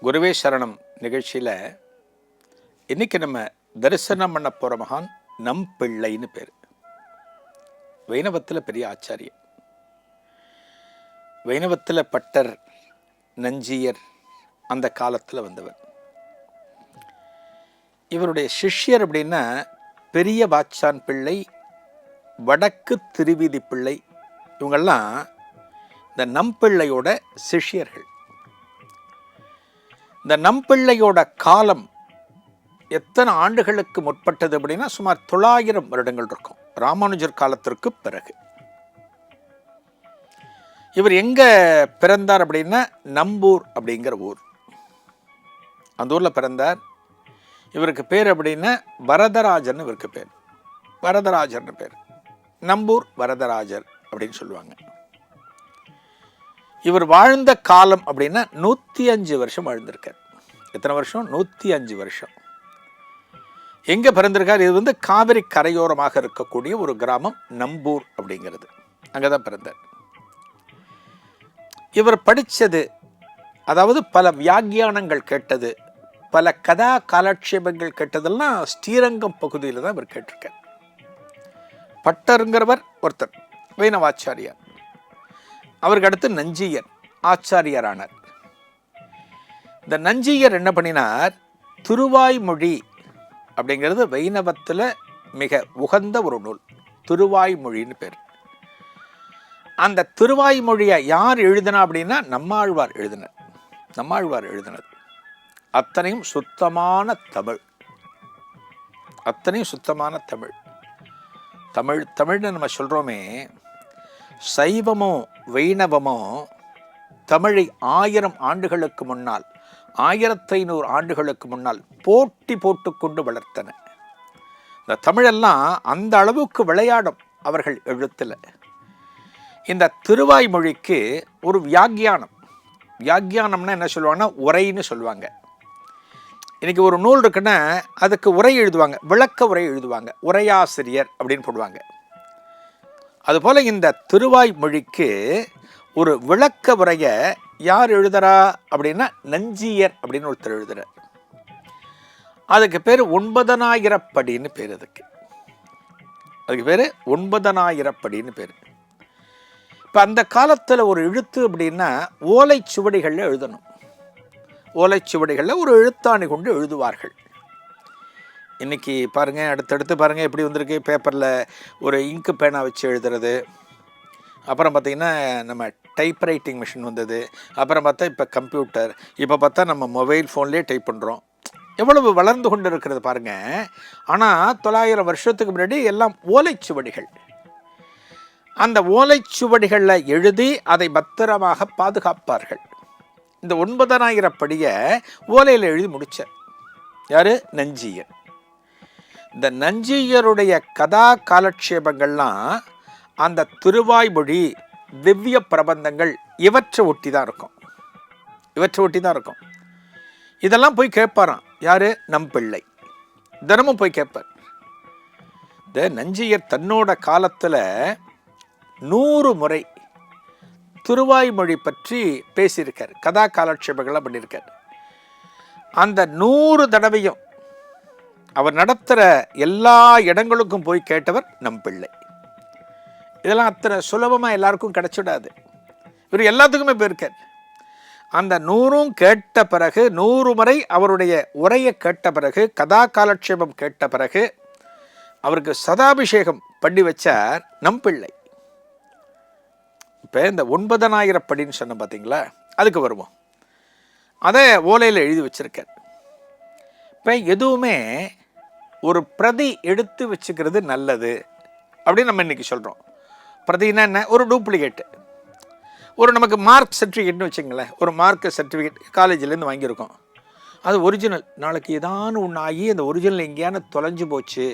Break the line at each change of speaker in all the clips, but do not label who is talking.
குருவே சரணம் நிகழ்ச்சியில் இன்றைக்கி நம்ம தரிசனம் பண்ண போகிற மகான் நம்பிள்ளைன்னு பேர். வைணவத்தில் பெரிய ஆச்சாரியர். வைணவத்தில் பட்டர், நஞ்சியர் அந்த காலத்தில் வந்தவர். இவருடைய சிஷ்யர் அப்படின்னா பெரிய வாச்சான் பிள்ளை, வடக்கு திருவீதி பிள்ளை, இவங்கெல்லாம் இந்த நம்பிள்ளையோட சிஷ்யர்கள். இந்த நம்பிள்ளையோட காலம் எத்தனை ஆண்டுகளுக்கு முற்பட்டது அப்படின்னா சுமார் 900 வருடங்கள் இருக்கும், ராமானுஜர் காலத்திற்கு பிறகு. இவர் எங்க பிறந்தார் அப்படின்னா நம்பூர் அப்படிங்கிற ஊர், அந்த ஊர்ல பிறந்தார். இவருக்கு பேர் அப்படின்னா வரதராஜன். இவருக்கு பேர் வரதராஜர்னு பேர். நம்பூர் வரதராஜர் அப்படின்னு சொல்லுவாங்க. இவர் வாழ்ந்த காலம் அப்படின்னா 105 வருஷம் வாழ்ந்திருக்கார். எத்தனை வருஷம்? 105 வருஷம். எங்க பிறந்திருக்கார்? இது காவிரி கரையோரமாக இருக்கக்கூடிய ஒரு கிராமம் நம்பூர் அப்படிங்கிறது, அங்கதான் பிறந்தார். இவர் படித்தது, அதாவது பல வியாக்கியானங்கள் கேட்டது, பல கதா காலட்சேபங்கள் கேட்டதெல்லாம் ஸ்ரீரங்கம் பகுதியில் தான் இவர் கேட்டிருக்கார். பட்டருங்கிறவர் ஒருத்தர் வைணவாச்சாரியார். அவருக்கு அடுத்து நஞ்சியர் ஆச்சாரியரானார். இந்த நஞ்சியர் என்ன பண்ணினார்? திருவாய்மொழி அப்படிங்கிறது வைணவத்தில் மிக உகந்த ஒரு நூல், திருவாய்மொழின்னு பேர். அந்த திருவாய்மொழியை யார் எழுதினா அப்படின்னா நம்மாழ்வார் எழுதினார். நம்மாழ்வார் எழுதினது அத்தனையும் சுத்தமான தமிழ், அத்தனையும் சுத்தமான தமிழ். தமிழ் தமிழ்னு நம்ம சொல்கிறோமே, சைவமோ வைணவமோ தமிழை 1000 ஆண்டுகளுக்கு முன்னால், 1500 ஆண்டுகளுக்கு முன்னால் போட்டி போட்டுக்கொண்டு வளர்த்தன. இந்த தமிழெல்லாம் அந்த அளவுக்கு விளையாடும் அவர்கள் எழுத்தில். இந்த திருவாய்மொழிக்கு ஒரு வியாக்கியானம், வியாக்கியானம்னா என்ன சொல்லுவாங்கன்னா உரைன்னு சொல்லுவாங்க. இன்னைக்கு ஒரு நூல் இருக்குன்னா அதுக்கு உரை எழுதுவாங்க, விளக்க உரை எழுதுவாங்க, உரையாசிரியர் அப்படின்னு போடுவாங்க. அதுபோல இந்த திருவாய்மொழிக்கு ஒரு விளக்க உரையை யார் எழுதுறா அப்படின்னா நஞ்சியர் அப்படின்னு ஒருத்தர் எழுதுறார். அதுக்கு பேர் 9000 படின்னு பேர். அதுக்கு பேர் 9000 படின்னு பேர். இப்போ அந்த காலத்தில் ஒரு எழுத்து அப்படின்னா ஓலைச்சுவடிகளில் எழுதணும். ஓலைச்சுவடிகளில் ஒரு எழுத்தாணி கொண்டு எழுதுவார்கள். இன்றைக்கி பாருங்கள், அடுத்தடுத்து பாருங்கள் எப்படி வந்திருக்கு. பேப்பரில் ஒரு இங்கு பேனா வச்சு எழுதுறது, அப்புறம் பார்த்திங்கன்னா நம்ம டைப்ரைட்டிங் மிஷின் வந்தது, அப்புறம் பார்த்தா இப்போ கம்ப்யூட்டர், இப்போ பார்த்தா நம்ம மொபைல் ஃபோன்லேயே டைப் பண்ணுறோம். எவ்வளவு வளர்ந்து கொண்டு இருக்கிறது பாருங்கள். ஆனால் 900 வருஷத்துக்கு முன்னாடி எல்லாம் ஓலைச்சுவடிகள். அந்த ஓலைச்சுவடிகளில் எழுதி அதை பத்திரமாக பாதுகாப்பார்கள். இந்த 9000 படியை ஓலையில் எழுதி முடித்தார் யார்? நஞ்சியர். இந்த நஞ்சியருடைய கதா காலட்சேபங்கள்லாம் அந்த திருவாய்மொழி, திவ்ய பிரபந்தங்கள் இவற்றை ஒட்டி தான் இருக்கும், இவற்றை ஒட்டி தான் இருக்கும். இதெல்லாம் போய் கேட்பாராம் யாரு? நம்பிள்ளை. தினமும் போய் கேட்பார். இந்த நஞ்சியர் தன்னோட காலத்தில் 100 முறை திருவாய்மொழி பற்றி பேசியிருக்கார், கதா காலட்சேபங்கள்லாம் பண்ணியிருக்கார். அந்த 100 தடவையும் அவர் நடத்துகிற எல்லா இடங்களுக்கும் போய் கேட்டவர் நம்பிள்ளை. இதெல்லாம் அத்தனை சுலபமாக எல்லாருக்கும் கிடைச்சிடாது. இவர் எல்லாத்துக்குமே போயிருக்கார். அந்த 100ம் கேட்ட பிறகு, 100 முறை அவருடைய உரையை கேட்ட பிறகு, கதா காலட்சேபம் கேட்ட பிறகு அவருக்கு சதாபிஷேகம் பண்ணி வச்சார் நம்பிள்ளை. இப்போ இந்த 9000 படின்னு சொன்ன பார்த்தீங்களா, அதுக்கு வருவோம். அதை ஓலையில் எழுதி வச்சிருக்கார். இப்போ எதுவுமே ஒரு பிரதி எடுத்து வச்சுக்கிறது நல்லது அப்படின்னு நம்ம இன்றைக்கி சொல்கிறோம். பிரதினா என்ன? ஒரு டூப்ளிகேட்டு. ஒரு நமக்கு மார்க் சர்டிஃபிகேட்னு வச்சுங்களேன், ஒரு மார்க் சர்டிஃபிகேட் காலேஜிலேருந்து வாங்கியிருக்கோம், அது ஒரிஜினல். நாளைக்கு ஏதானு ஒன்று ஆகி அந்த ஒரிஜினல் எங்கேயானு தொலைஞ்சு போச்சு,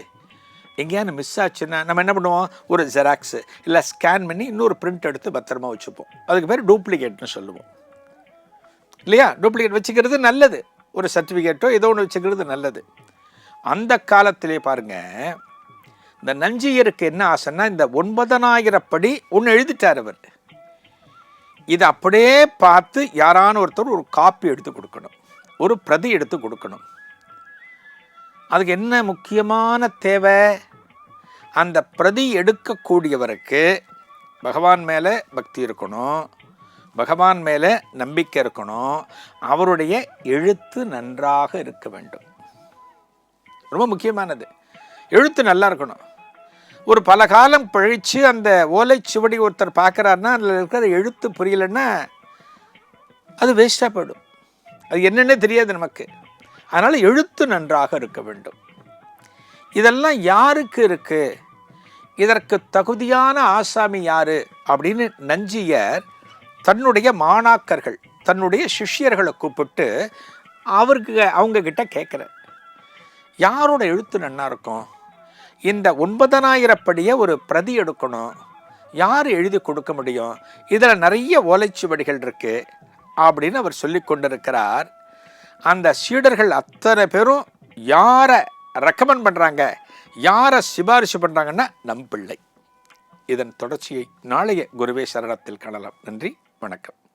எங்கேயானு மிஸ் ஆச்சுன்னா நம்ம என்ன பண்ணுவோம்? ஒரு ஜெராக்ஸு இல்லை ஸ்கேன் பண்ணி இன்னொரு பிரிண்ட் எடுத்து பத்திரமா வச்சுப்போம். அதுக்கு பேர் டூப்ளிகேட்னு சொல்லுவோம் இல்லையா? டூப்ளிகேட் வச்சுக்கிறது நல்லது, ஒரு சர்டிஃபிகேட்டோ ஏதோ ஒன்று வச்சுக்கிறது நல்லது. அந்த காலத்திலே பாருங்க, இந்த நஞ்சியருக்கு என்ன ஆசைன்னா இந்த 9000 படி ஒன்று எழுதிட்டார் அவர். இதை அப்படியே பார்த்து யாரான ஒருத்தர் ஒரு காப்பி எடுத்து கொடுக்கணும், ஒரு பிரதி எடுத்து கொடுக்கணும். அதுக்கு என்ன முக்கியமான தேவை? அந்த பிரதி எடுக்கக்கூடியவருக்கு பகவான் மேலே பக்தி இருக்கணும், பகவான் மேலே நம்பிக்கை இருக்கணும், அவருடைய எழுத்து நன்றாக இருக்க வேண்டும். ரொம்ப முக்கியமானது, எழுத்து நல்லா இருக்கணும். ஒரு பல காலம் பழித்து அந்த ஓலைச்சுவடி ஒருத்தர் பார்க்குறாருன்னா அதில் இருக்கிற எழுத்து புரியலைன்னா அது வேஸ்ட்டாக போயிடும், அது என்னென்னே தெரியாது நமக்கு. அதனால் எழுத்து நன்றாக இருக்க வேண்டும். இதெல்லாம் யாருக்கு இருக்குது? இதற்கு தகுதியான ஆசாமி யார் அப்படின்னு நஞ்சியர் தன்னுடைய மாணாக்கர்கள், தன்னுடைய சிஷ்யர்களை கூப்பிட்டு அவங்க கிட்ட கேட்குறார், யாரோட எழுத்து நன்னா இருக்கும்? இந்த 9000 படியை ஒரு பிரதி எடுக்கணும், யார் எழுதி கொடுக்க முடியும்? இதில் நிறைய ஓலைச்சுவடிகள் இருக்குது அப்படின்னு அவர் சொல்லி கொண்டிருக்கிறார். அந்த சீடர்கள் அத்தனை பேரும் யாரை ரெக்கமெண்ட் பண்ணுறாங்க, யாரை சிபாரிசு பண்ணுறாங்கன்னா நம் பிள்ளை. இதன் தொடர்ச்சியை நாளைய குருவே சரணத்தில் காணலாம். நன்றி, வணக்கம்.